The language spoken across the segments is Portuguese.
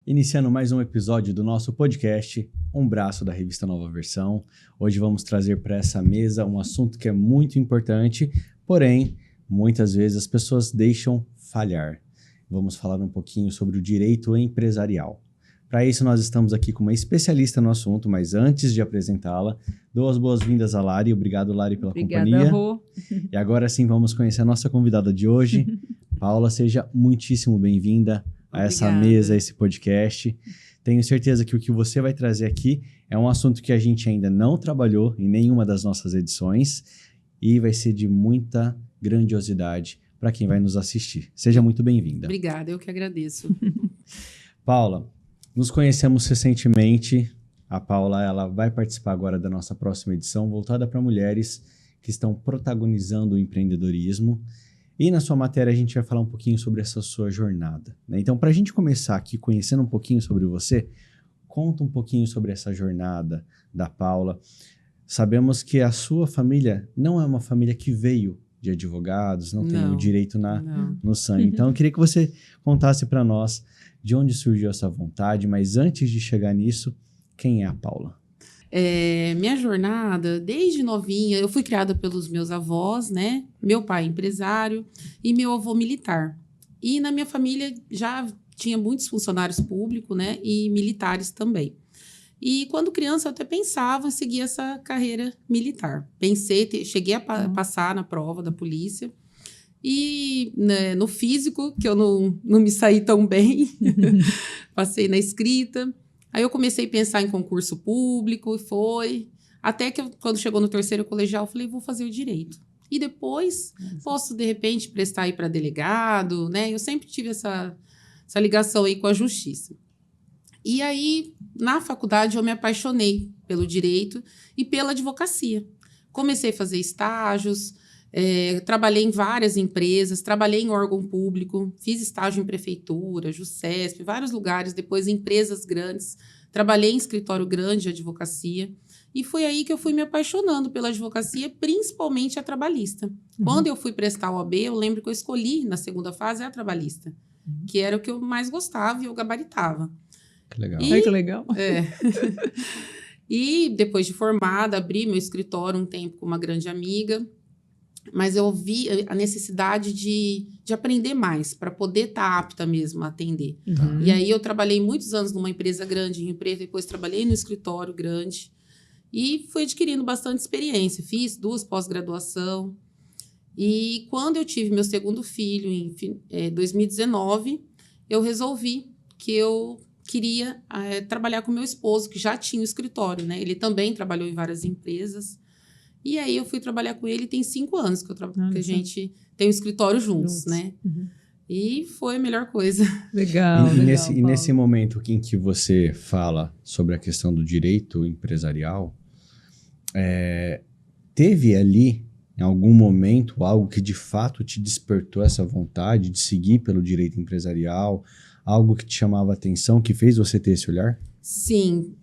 Iniciando mais um episódio do nosso podcast, um braço da revista Nova Versão. Hoje vamos trazer para essa mesa um assunto que é muito importante, porém, muitas vezes as pessoas deixam falhar. Vamos falar um pouquinho sobre o direito empresarial. Para isso, nós estamos aqui com uma especialista no assunto, mas antes de apresentá-la, dou as boas-vindas a Lari. Obrigado, Lari, pela companhia. Rô. E agora sim, vamos conhecer a nossa convidada de hoje. Paula, seja muitíssimo bem-vinda a essa mesa, a esse podcast. Tenho certeza que o que você vai trazer aqui é um assunto que a gente ainda não trabalhou em nenhuma das nossas edições e vai ser de muita grandiosidade para quem vai nos assistir. Seja muito bem-vinda. Obrigada, eu que agradeço. Paula, nos conhecemos recentemente. A Paula, ela vai participar agora da nossa próxima edição, voltada para mulheres que estão protagonizando o empreendedorismo. E na sua matéria a gente vai falar um pouquinho sobre essa sua jornada, né? Então, para a gente começar aqui conhecendo um pouquinho sobre você, conta um pouquinho sobre essa jornada da Paula. Sabemos que a sua família não é uma família que veio de advogados, não tem o direito no sangue. Então, eu queria que você contasse para nós de onde surgiu essa vontade, mas antes de chegar nisso, quem é a Paula? Minha jornada, desde novinha, eu fui criada pelos meus avós, né? Meu pai empresário e meu avô militar. E na minha família já tinha muitos funcionários públicos, né? E militares também. E quando criança eu até pensava em seguir essa carreira militar. Cheguei a passar na prova da polícia. E né, no físico, que eu não me saí tão bem, passei na escrita. Aí eu comecei a pensar em concurso público e foi. Até que quando chegou no terceiro colegial, eu falei, vou fazer o direito. E depois posso, de repente, prestar aí para delegado, né? Eu sempre tive essa ligação aí com a justiça. E aí, na faculdade, eu me apaixonei pelo direito e pela advocacia. Comecei a fazer estágios, trabalhei em várias empresas, trabalhei em órgão público, fiz estágio em prefeitura, JuSesp, vários lugares, depois em empresas grandes, trabalhei em escritório grande de advocacia, e foi aí que eu fui me apaixonando pela advocacia, principalmente a trabalhista. Quando eu fui prestar o OAB, eu lembro que eu escolhi, na segunda fase, a trabalhista, que era o que eu mais gostava e eu gabaritava. Que legal. Que legal. E depois de formada, abri meu escritório um tempo com uma grande amiga, mas eu vi a necessidade de aprender mais, para poder estar apta mesmo a atender. E aí eu trabalhei muitos anos numa empresa grande, em Rio Preto, depois trabalhei no escritório grande, e fui adquirindo bastante experiência. Fiz 2 pós-graduação, e quando eu tive meu segundo filho, em 2019, eu resolvi que eu queria trabalhar com meu esposo, que já tinha o escritório, né? Ele também trabalhou em várias empresas. E aí eu fui trabalhar com ele, tem 5 anos que a gente tem um escritório juntos, né? E foi a melhor coisa. Legal. E nesse momento em que você fala sobre a questão do direito empresarial, teve ali, em algum momento, algo que de fato te despertou essa vontade de seguir pelo direito empresarial, algo que te chamava a atenção, que fez você ter esse olhar? Sim,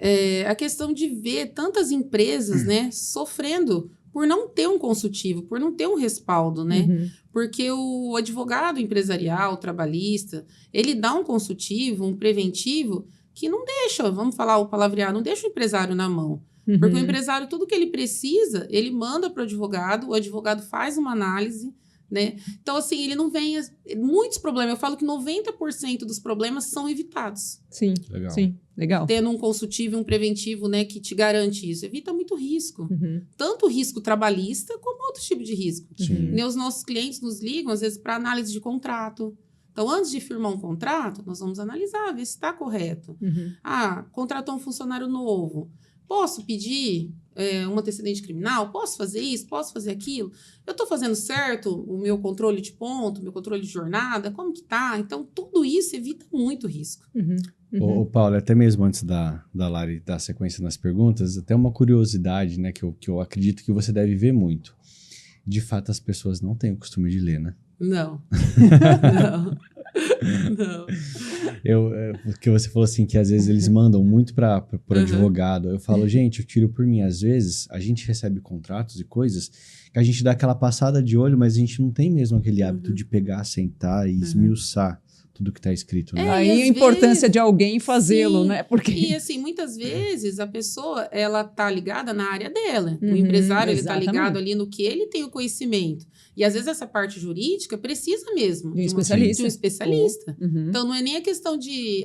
a questão de ver tantas empresas, né, sofrendo por não ter um consultivo, por não ter um respaldo, né? Porque o advogado empresarial, trabalhista, ele dá um consultivo, um preventivo, que não deixa, vamos falar o palavreado, não deixa o empresário na mão. Porque o empresário, tudo que ele precisa, ele manda para o advogado faz uma análise, né? Então, assim, ele não vem... Muitos problemas, eu falo que 90% dos problemas são evitados. Sim, legal. Tendo um consultivo e um preventivo, né, que te garante isso. Evita muito risco. Tanto risco trabalhista, como outro tipo de risco. E os nossos clientes nos ligam, às vezes, para análise de contrato. Então, antes de firmar um contrato, nós vamos analisar, ver se está correto. Contratou um funcionário novo. Posso pedir um antecedente criminal? Posso fazer isso? Posso fazer aquilo? Eu estou fazendo certo o meu controle de ponto, meu controle de jornada? Como que tá? Então, tudo isso evita muito risco. Ô, Paulo, até mesmo antes da Lari dar sequência nas perguntas, até uma curiosidade, né, que eu acredito que você deve ver muito. De fato, as pessoas não têm o costume de ler, né? Não. Não. Porque você falou assim que às vezes eles mandam muito para o advogado. Eu falo, gente, eu tiro por mim. Às vezes a gente recebe contratos e coisas que a gente dá aquela passada de olho, mas a gente não tem mesmo aquele hábito de pegar, sentar e esmiuçar tudo que está escrito, né? Aí a importância de alguém fazê-lo, sim, né? Porque... E assim, muitas vezes a pessoa, ela tá ligada na área dela. O empresário, ele tá ligado ali no que ele tem o conhecimento. E às vezes essa parte jurídica precisa mesmo de um especialista. De um especialista. Então não é nem a questão de,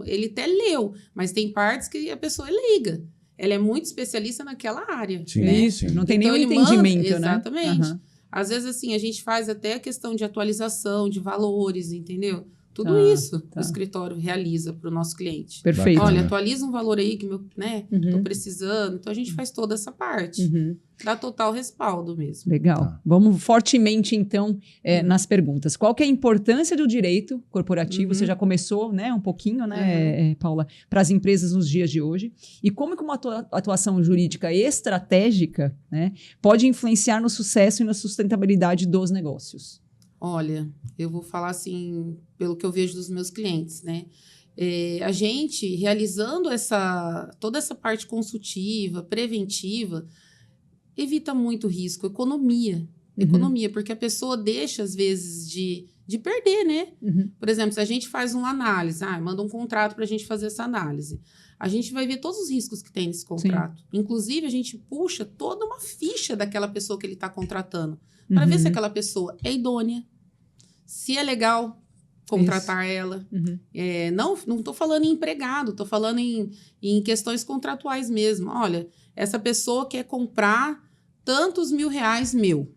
ele até leu, mas tem partes que a pessoa é leiga. Ela é muito especialista naquela área. Sim, né? Sim. Não tem nenhum entendimento, né? Exatamente. Às vezes, assim, a gente faz até a questão de atualização, de valores, entendeu? Tudo isso o escritório realiza para o nosso cliente. Perfeito. Olha, atualiza um valor aí que tô precisando. Então, a gente faz toda essa parte. Dá total respaldo mesmo. Legal. Vamos fortemente, então, nas perguntas. Qual que é a importância do direito corporativo? Você já começou, né, um pouquinho, né, Paula, para as empresas nos dias de hoje. E como que uma atuação jurídica estratégica, né, pode influenciar no sucesso e na sustentabilidade dos negócios? Olha, eu vou falar assim, pelo que eu vejo dos meus clientes, né? A gente, realizando toda essa parte consultiva, preventiva, evita muito risco, economia. Economia, porque a pessoa deixa, às vezes, de perder, né? Por exemplo, se a gente faz uma análise, manda um contrato para a gente fazer essa análise, a gente vai ver todos os riscos que tem nesse contrato. Sim. Inclusive, a gente puxa toda uma ficha daquela pessoa que ele está contratando, para ver se aquela pessoa é idônea, se é legal contratar ela. Não estou falando em empregado, estou falando em questões contratuais mesmo. Olha, essa pessoa quer comprar tantos R$1.000 meu.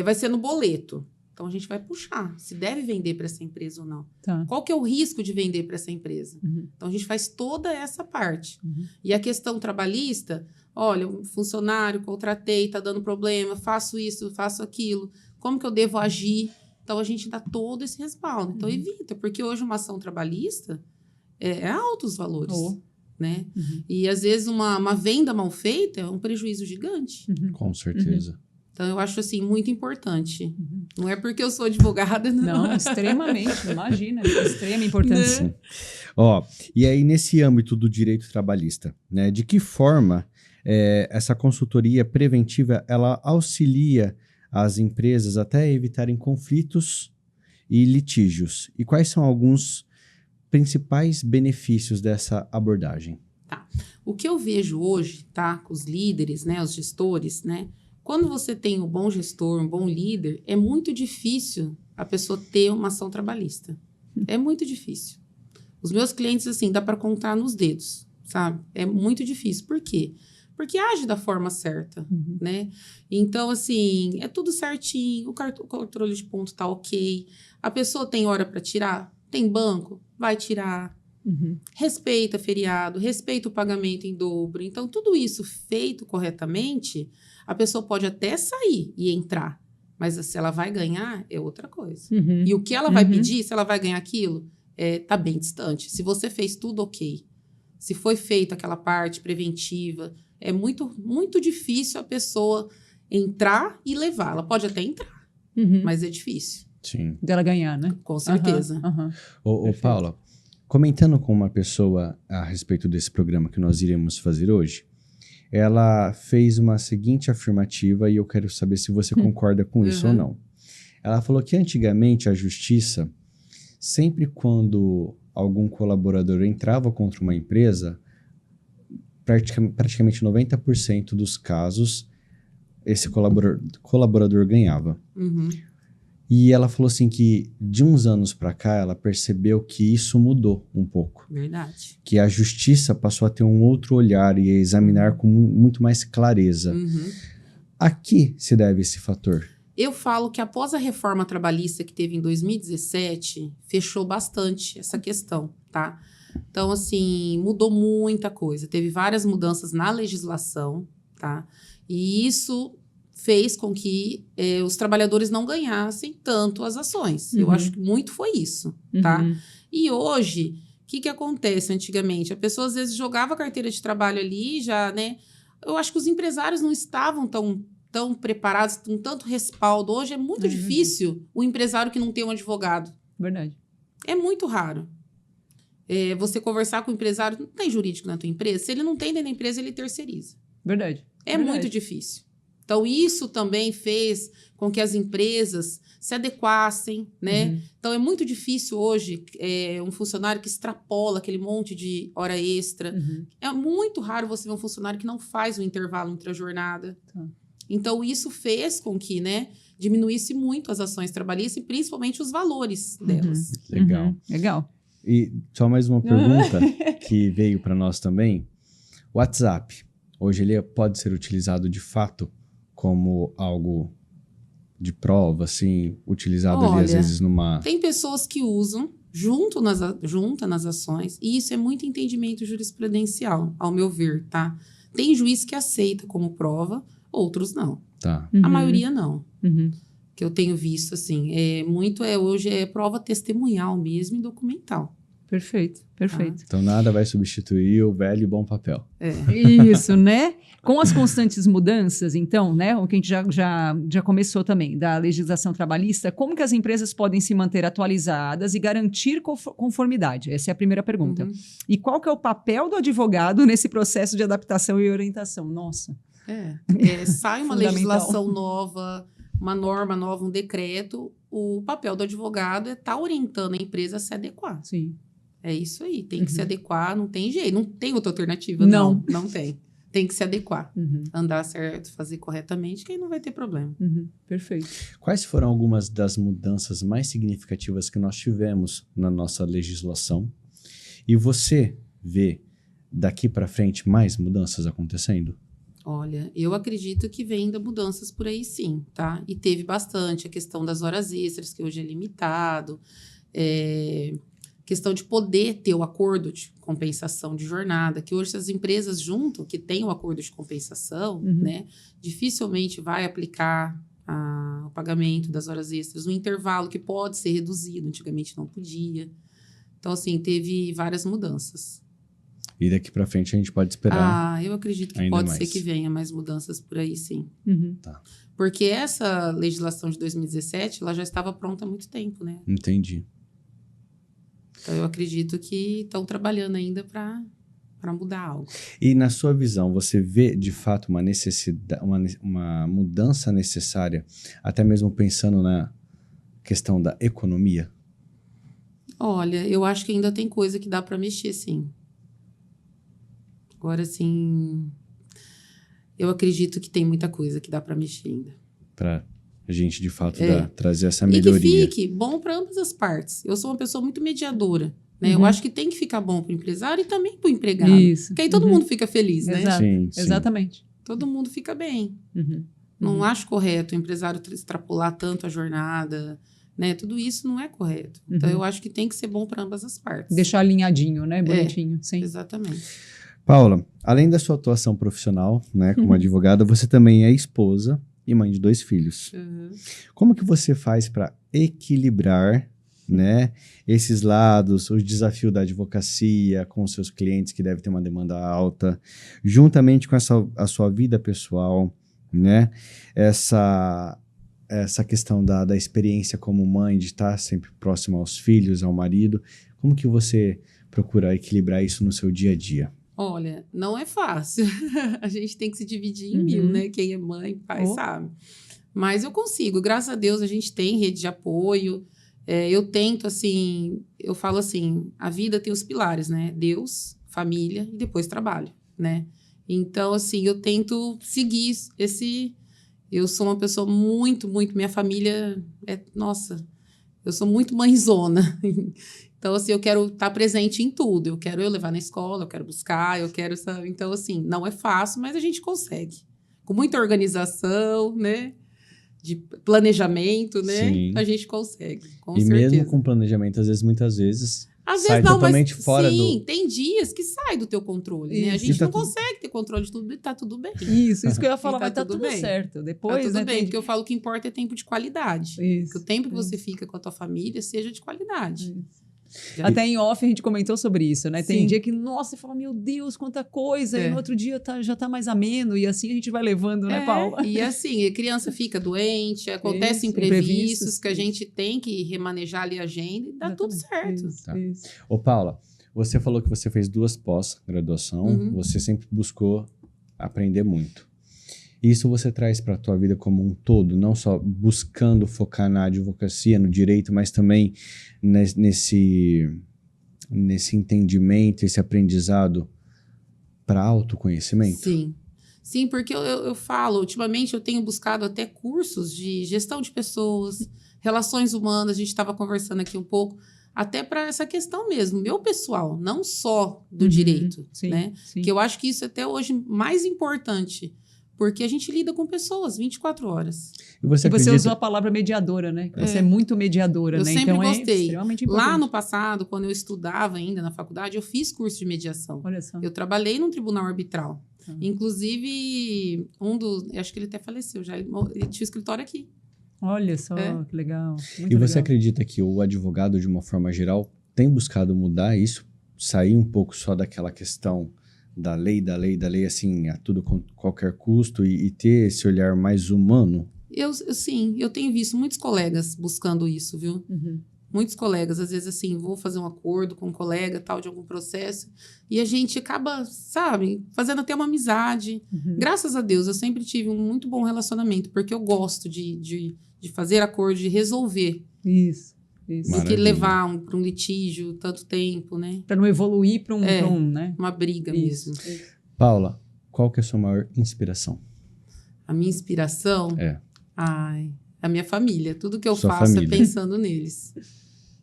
Vai ser no boleto. Então, a gente vai puxar se deve vender para essa empresa ou não. Tá. Qual que é o risco de vender para essa empresa? Então, a gente faz toda essa parte. E a questão trabalhista, olha, um funcionário, contratei, está dando problema, faço isso, faço aquilo. Como que eu devo agir? Então, a gente dá todo esse respaldo. Então, evita, porque hoje uma ação trabalhista é altos valores. Né? E, às vezes, uma venda mal feita é um prejuízo gigante. Com certeza. Então, eu acho, assim, muito importante. Não é porque eu sou advogada, não. Não, extremamente, imagina, de extrema importância. Né? Ó, e aí, nesse âmbito do direito trabalhista, né, de que forma essa consultoria preventiva, ela auxilia as empresas até evitarem conflitos e litígios? E quais são alguns principais benefícios dessa abordagem? Tá. O que eu vejo hoje, tá, com os líderes, né, os gestores, né, quando você tem um bom gestor, um bom líder, é muito difícil a pessoa ter uma ação trabalhista. É muito difícil. Os meus clientes, assim, dá para contar nos dedos, sabe? É muito difícil. Por quê? Porque age da forma certa, né? Então, assim, é tudo certinho, o controle de ponto tá ok, a pessoa tem hora para tirar, tem banco, vai tirar, respeita feriado, respeita o pagamento em dobro. Então, tudo isso feito corretamente, a pessoa pode até sair e entrar, mas se ela vai ganhar, é outra coisa. E o que ela vai pedir, se ela vai ganhar aquilo, tá bem distante. Se você fez tudo ok, se foi feita aquela parte preventiva, é muito, muito difícil a pessoa entrar e levar. Ela pode até entrar, mas é difícil. Sim. Dela ganhar, né? Com certeza. Ô, Paula, comentando com uma pessoa a respeito desse programa que nós iremos fazer hoje, ela fez uma seguinte afirmativa e eu quero saber se você concorda com isso ou não. Ela falou que antigamente a justiça, sempre quando algum colaborador entrava contra uma empresa, praticamente 90% dos casos, esse colaborador ganhava. E ela falou assim que de uns anos para cá ela percebeu que isso mudou um pouco. Verdade. Que a justiça passou a ter um outro olhar e a examinar com muito mais clareza. A que se deve esse fator? Eu falo que após a reforma trabalhista que teve em 2017, fechou bastante essa questão, tá? Então, assim, mudou muita coisa. Teve várias mudanças na legislação, tá? E isso fez com que os trabalhadores não ganhassem tanto as ações. Eu acho que muito foi isso, tá? E hoje, o que acontece antigamente? A pessoa, às vezes, jogava a carteira de trabalho ali, já, né? Eu acho que os empresários não estavam tão preparados, com tanto respaldo. Hoje é muito difícil o empresário que não tem um advogado. Verdade. É muito raro. Você conversar com o empresário, não tem jurídico na tua empresa? Se ele não tem dentro da empresa, ele terceiriza. Verdade. É muito difícil. Então, isso também fez com que as empresas se adequassem, né? Então, é muito difícil hoje um funcionário que extrapola aquele monte de hora extra. É muito raro você ver um funcionário que não faz o intervalo entre a jornada. Então, isso fez com que, né, diminuísse muito as ações trabalhistas e principalmente os valores delas. Legal. Legal. E só mais uma pergunta que veio para nós também. O WhatsApp, hoje ele pode ser utilizado de fato como algo de prova, assim, utilizado ali às vezes numa... Tem pessoas que usam junta nas ações, e isso é muito entendimento jurisprudencial, ao meu ver, tá? Tem juiz que aceita como prova, outros não. Tá. A maioria não. Que eu tenho visto, assim, hoje é prova testemunhal mesmo e documental. Perfeito. Então nada vai substituir o velho e bom papel. Isso, né? Com as constantes mudanças, então, né? O que a gente já começou também, da legislação trabalhista, como que as empresas podem se manter atualizadas e garantir conformidade? Essa é a primeira pergunta. E qual que é o papel do advogado nesse processo de adaptação e orientação? Nossa. Sai uma legislação nova, uma norma nova, um decreto, o papel do advogado é estar orientando a empresa a se adequar. Sim. É isso aí, tem que se adequar, não tem jeito, não tem outra alternativa, não tem. Tem que se adequar, andar certo, fazer corretamente, que aí não vai ter problema. Perfeito. Quais foram algumas das mudanças mais significativas que nós tivemos na nossa legislação? E você vê daqui para frente mais mudanças acontecendo? Olha, eu acredito que vem ainda mudanças por aí sim, tá? E teve bastante a questão das horas extras, que hoje é limitado, questão de poder ter o acordo de compensação de jornada, que hoje as empresas juntam, que têm o acordo de compensação, né, dificilmente vai aplicar o pagamento das horas extras no intervalo, que pode ser reduzido, antigamente não podia. Então, assim, teve várias mudanças. E daqui para frente a gente pode esperar. Eu acredito que pode ser que venha mais mudanças por aí, sim. Tá. Porque essa legislação de 2017, ela já estava pronta há muito tempo, né? Entendi. Então, eu acredito que estão trabalhando ainda para mudar algo. E na sua visão, você vê de fato uma necessidade, uma mudança necessária, até mesmo pensando na questão da economia? Olha, eu acho que ainda tem coisa que dá para mexer, sim. Agora, sim, eu acredito que tem muita coisa que dá para mexer ainda. Para a gente, de fato, trazer essa melhoria. E que fique bom para ambas as partes. Eu sou uma pessoa muito mediadora, né? Eu acho que tem que ficar bom para o empresário e também para o empregado. Isso. Porque aí todo mundo fica feliz, né? Exato. Sim. Exatamente. Todo mundo fica bem. Não acho correto o empresário extrapolar tanto a jornada, né? Tudo isso não é correto. Então, eu acho que tem que ser bom para ambas as partes. Deixar alinhadinho, né? Bonitinho. Sim. Exatamente. Paula, além da sua atuação profissional, né, como advogada, você também é esposa e mãe de 2 filhos. Como que você faz para equilibrar, né, esses lados, o desafio da advocacia com os seus clientes, que deve ter uma demanda alta, juntamente com a sua vida pessoal, né, essa questão da experiência como mãe, de estar sempre próxima aos filhos, ao marido? Como que você procura equilibrar isso no seu dia a dia? Olha, não é fácil. A gente tem que se dividir em 1000, né? Quem é mãe, pai, sabe. Mas eu consigo. Graças a Deus, a gente tem rede de apoio. Eu tento, assim... Eu falo assim, a vida tem os pilares, né? Deus, família e depois trabalho, né? Então, assim, eu tento seguir esse... Eu sou uma pessoa muito... Minha família nossa, eu sou muito mãezona. Então, assim, eu quero estar presente em tudo. Eu quero levar na escola, eu quero buscar, eu quero... Sabe? Então, assim, não é fácil, mas a gente consegue. Com muita organização, né? De planejamento, né? Sim. A gente consegue, com e certeza. Mesmo com planejamento, muitas vezes Às sai vezes não, totalmente mas fora sim, tem dias que sai do teu controle, né? A gente não consegue ter controle de tudo e tá tudo bem. Isso que eu ia falar, mas tá tudo bem. certo. Depois, tá tudo né, bem, porque eu falo que importa é tempo de qualidade. Isso. Que o tempo que você fica com a tua família seja de qualidade. Até em off a gente comentou sobre isso, né? Tem Sim. dia que, nossa, você fala, meu Deus, quanta coisa, e no outro dia já tá mais ameno, e assim a gente vai levando, né, Paula? E assim, a criança fica doente, acontecem imprevistos que a gente tem que remanejar ali a agenda e dá tudo certo. Isso. Ô, Paula, você falou que você fez 2 pós-graduação, você sempre buscou aprender muito. Isso você traz para a tua vida como um todo, não só buscando focar na advocacia, no direito, mas também nesse entendimento, esse aprendizado para autoconhecimento? Sim. Sim, porque eu falo, ultimamente eu tenho buscado até cursos de gestão de pessoas, relações humanas, a gente estava conversando aqui um pouco, até para essa questão mesmo, meu pessoal, não só do direito, sim, né? sim. Que eu acho que isso é até hoje mais importante, porque a gente lida com pessoas 24 horas. E você E você acredita... usou a palavra mediadora, né? Você é muito mediadora, Eu né? sempre Então gostei. é extremamente importante. Lá no passado, quando eu estudava ainda na faculdade, eu fiz curso de mediação. Olha só. Eu trabalhei num tribunal arbitral. Inclusive, acho que ele até faleceu já, ele tinha escritório aqui. Olha só, que legal. Muito E você legal. acredita que o advogado, de uma forma geral, tem buscado mudar isso? Sair um pouco só daquela questão da lei, assim, a tudo com qualquer custo e ter esse olhar mais humano? Sim, eu tenho visto muitos colegas buscando isso, viu? Muitos colegas, às vezes assim, vou fazer um acordo com um colega, tal, de algum processo, e a gente acaba, sabe, fazendo até uma amizade. Graças a Deus, eu sempre tive um muito bom relacionamento, porque eu gosto de fazer acordo, de resolver. Isso. Do que levar para um litígio tanto tempo, né? Para não evoluir para né? Uma briga Isso. mesmo. Paula, qual que é a sua maior inspiração? A minha inspiração? A minha família. Tudo que eu Sua faço família. é pensando neles.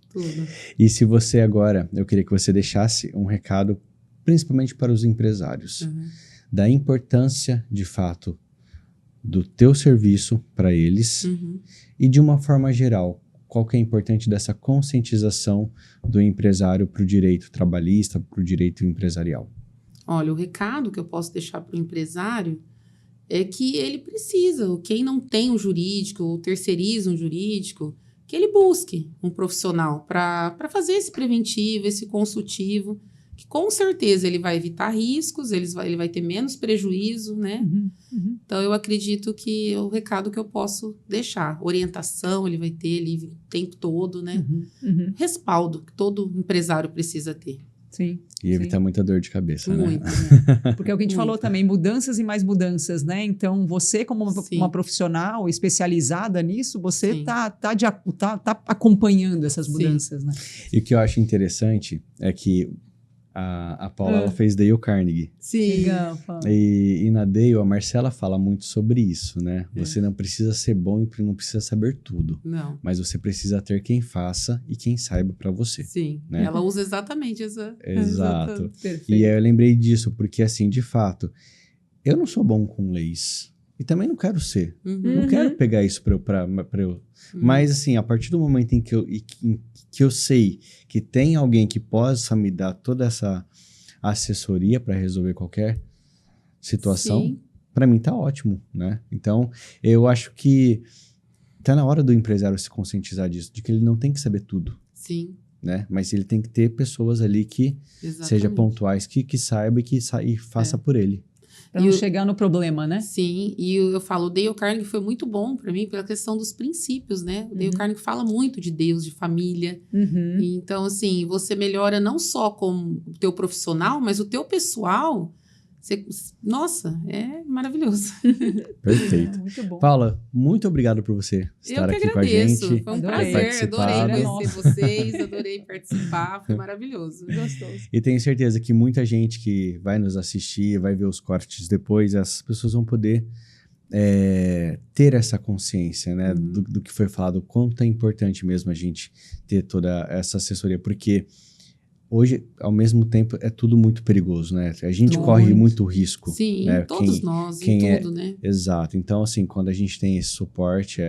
Tudo. E se você agora, eu queria que você deixasse um recado, principalmente para os empresários, da importância, de fato, do teu serviço para eles e, de uma forma geral, qual que é importante dessa conscientização do empresário para o direito trabalhista, para o direito empresarial? Olha, o recado que eu posso deixar para o empresário é que ele precisa, quem não tem um jurídico ou terceiriza um jurídico, que ele busque um profissional para fazer esse preventivo, esse consultivo, que com certeza ele vai evitar riscos, ele vai ter menos prejuízo, né? Então, eu acredito que é o recado que eu posso deixar. Orientação ele vai ter ali o tempo todo, né? Respaldo que todo empresário precisa ter. Sim. E evitar muita dor de cabeça, Muito. né? Porque é o que a gente falou também, mudanças e mais mudanças, né? Então, você como uma profissional especializada nisso, você tá acompanhando essas mudanças, né? E o que eu acho interessante é que a Paula ela fez Dale Carnegie. Sim. Legal, Paula. E na Dale, a Marcela fala muito sobre isso, né? Você não precisa ser bom e não precisa saber tudo. Não. Mas você precisa ter quem faça e quem saiba para você. Sim. Né? Ela usa exatamente essa... Exato. Perfeito. E aí eu lembrei disso, porque assim, de fato, eu não sou bom com leis. E também não quero ser. Não quero pegar isso pra eu. Mas assim, a partir do momento em que eu sei que tem alguém que possa me dar toda essa assessoria para resolver qualquer situação, para mim tá ótimo, né? Então, eu acho que tá na hora do empresário se conscientizar disso, de que ele não tem que saber tudo. Sim. Né? Mas ele tem que ter pessoas ali que sejam pontuais, que saiba e faça por ele. Para não chegar no problema, né? Sim, e eu falo, o Dale Carnegie foi muito bom para mim pela questão dos princípios, né? O Dale Carnegie fala muito de Deus, de família. Então, assim, você melhora não só com o teu profissional, mas o teu pessoal. Nossa, é maravilhoso. Perfeito. Muito bom. Paula, muito obrigado por você estar aqui com a gente. Foi um prazer, adorei conhecer vocês, adorei participar, foi maravilhoso. Gostoso. E tenho certeza que muita gente que vai nos assistir, vai ver os cortes depois, as pessoas vão poder ter essa consciência, né, do que foi falado, o quanto é importante mesmo a gente ter toda essa assessoria, porque hoje, ao mesmo tempo, é tudo muito perigoso, né? A gente corre muito risco. Sim, né? todos nós, em tudo, né? Exato. Então, assim, quando a gente tem esse suporte,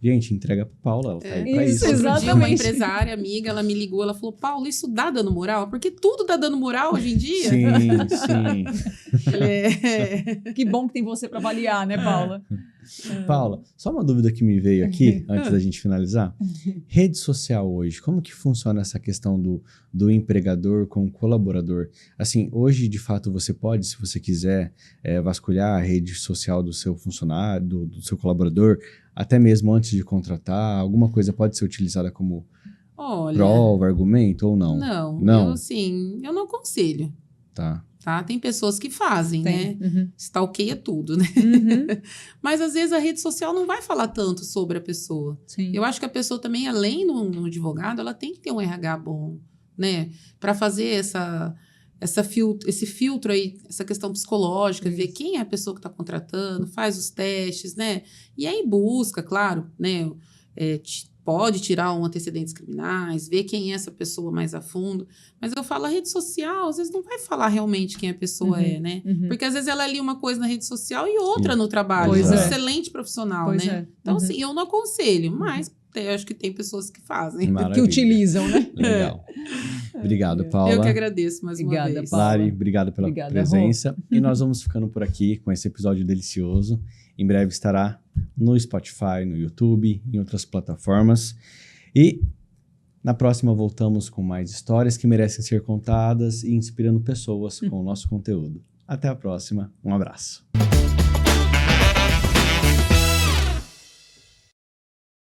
gente, entrega pra Paula, ela tá aí pra isso. Outro dia, uma empresária, amiga, ela me ligou, ela falou, Paulo, isso dá dano moral? Porque tudo dá dano moral hoje em dia. Sim. Que bom que tem você para avaliar, né, Paula? Paula, só uma dúvida que me veio aqui, antes da gente finalizar. Rede social hoje, como que funciona essa questão do empregador com o colaborador? Assim, hoje, de fato, você pode, se você quiser, vasculhar a rede social do seu funcionário, do seu colaborador, até mesmo antes de contratar, alguma coisa pode ser utilizada como prova, argumento ou não? Não. Eu não aconselho. Tá. tá? Tem pessoas que fazem, né? Uhum. Stalkeia tudo, né? Uhum. Mas às vezes a rede social não vai falar tanto sobre a pessoa. Sim. Eu acho que a pessoa também, além do advogado, ela tem que ter um RH bom, né? Para fazer esse filtro aí, essa questão psicológica, ver quem é a pessoa que está contratando, faz os testes, né? E aí busca, claro, né? Pode tirar antecedentes criminais, ver quem é essa pessoa mais a fundo. Mas eu falo, a rede social, às vezes não vai falar realmente quem a pessoa é, né? Uhum. Porque às vezes ela lia uma coisa na rede social e outra no trabalho. Pois Um é. excelente profissional, Pois né? é. Então, Uhum. assim, eu não aconselho, mas eu acho que tem pessoas que fazem. Que Maravilha. utilizam, né? Legal. Obrigado, Paula. Eu que agradeço mais Obrigada, uma vez. Paula. Lari, obrigado pela Obrigada, presença. E nós vamos ficando por aqui com esse episódio delicioso. Em breve estará no Spotify, no YouTube, em outras plataformas. E na próxima voltamos com mais histórias que merecem ser contadas e inspirando pessoas com o nosso conteúdo. Até a próxima. Um abraço.